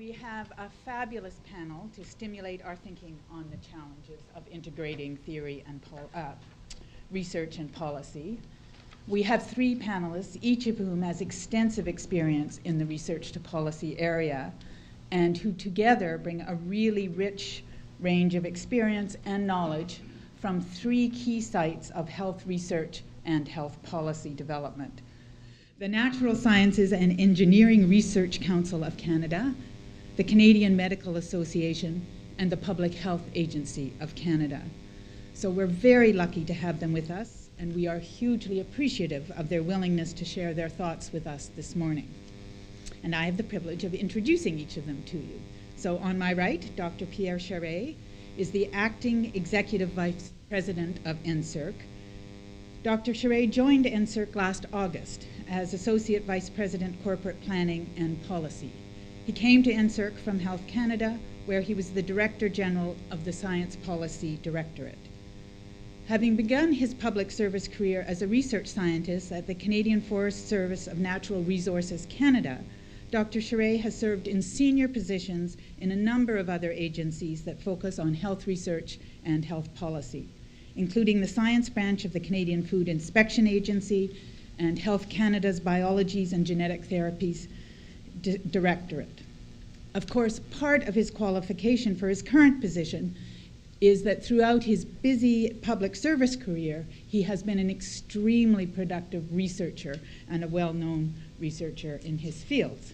We have a fabulous panel to stimulate our thinking on the challenges of integrating theory and research and policy. We have three panelists, each of whom has extensive experience in the research to policy area, and who together bring a really rich range of experience and knowledge from three key sites of health research and health policy development: the Natural Sciences and Engineering Research Council of Canada, the Canadian Medical Association, and the Public Health Agency of Canada. So we're very lucky to have them with us, and we are hugely appreciative of their willingness to share their thoughts with us this morning. And I have the privilege of introducing each of them to you. So on my right, Dr. Pierre Charest is the Acting Executive Vice President of NSERC. Dr. Charest joined NSERC last August as Associate Vice President, Corporate Planning and Policy. He came to NSERC from Health Canada, where he was the Director General of the Science Policy Directorate. Having begun his public service career as a research scientist at the Canadian Forest Service of Natural Resources Canada, Dr. Charest has served in senior positions in a number of other agencies that focus on health research and health policy, including the science branch of the Canadian Food Inspection Agency and Health Canada's Biologies and Genetic Therapies Directorate. Of course, part of his qualification for his current position is that throughout his busy public service career, he has been an extremely productive researcher and a well-known researcher in his fields.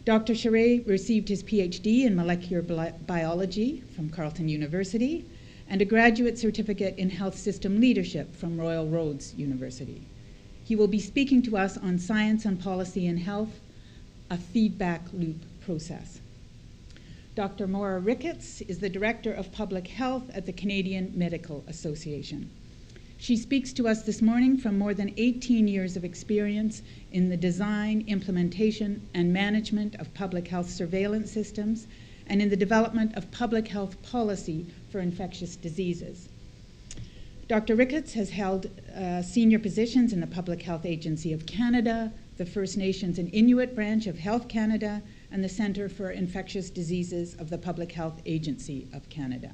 Dr. Charest received his PhD in molecular biology from Carleton University and a graduate certificate in health system leadership from Royal Roads University. He will be speaking to us on science and policy in health, a feedback loop process. Dr. Maura Ricketts is the Director of Public Health at the Canadian Medical Association. She speaks to us this morning from more than 18 years of experience in the design, implementation, and management of public health surveillance systems and in the development of public health policy for infectious diseases. Dr. Ricketts has held senior positions in the Public Health Agency of Canada, the First Nations and Inuit branch of Health Canada, and the Centre for Infectious Diseases of the Public Health Agency of Canada.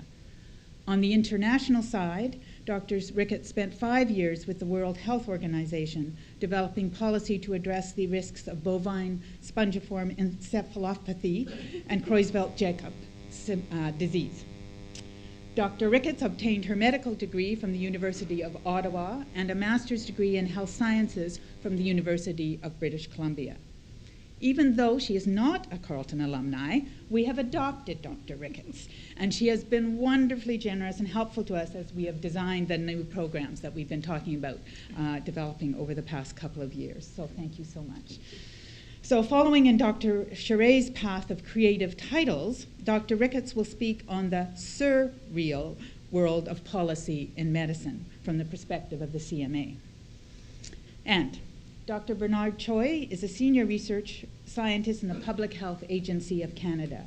On the international side, Dr. Ricketts spent 5 years with the World Health Organization developing policy to address the risks of bovine spongiform encephalopathy and Creutzfeldt-Jakob disease. Dr. Ricketts obtained her medical degree from the University of Ottawa and a master's degree in health sciences from the University of British Columbia. Even though she is not a Carleton alumni, we have adopted Dr. Ricketts, and she has been wonderfully generous and helpful to us as we have designed the new programs that we've been talking about developing over the past couple of years. So thank you so much. So following in Dr. Charest's path of creative titles, Dr. Ricketts will speak on the surreal world of policy in medicine from the perspective of the CMA. And Dr. Bernard Choi is a senior research scientist in the Public Health Agency of Canada.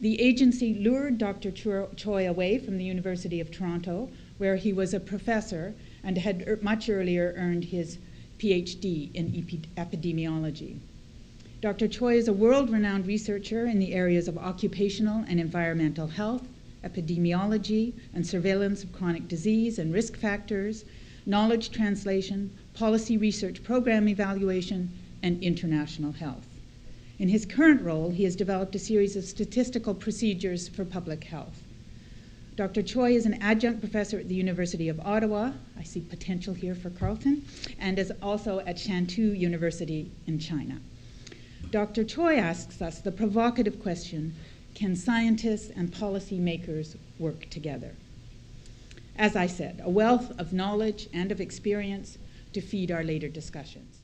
The agency lured Dr. Choi away from the University of Toronto, where he was a professor and had much earlier earned his PhD in epidemiology. Dr. Choi is a world-renowned researcher in the areas of occupational and environmental health, epidemiology, and surveillance of chronic disease and risk factors, knowledge translation, policy research program evaluation, and international health. In his current role, he has developed a series of statistical procedures for public health. Dr. Choi is an adjunct professor at the University of Ottawa. I see potential here for Carleton, and is also at Shantou University in China. Dr. Choi asks us the provocative question, can scientists and policymakers work together? As I said, a wealth of knowledge and of experience to feed our later discussions.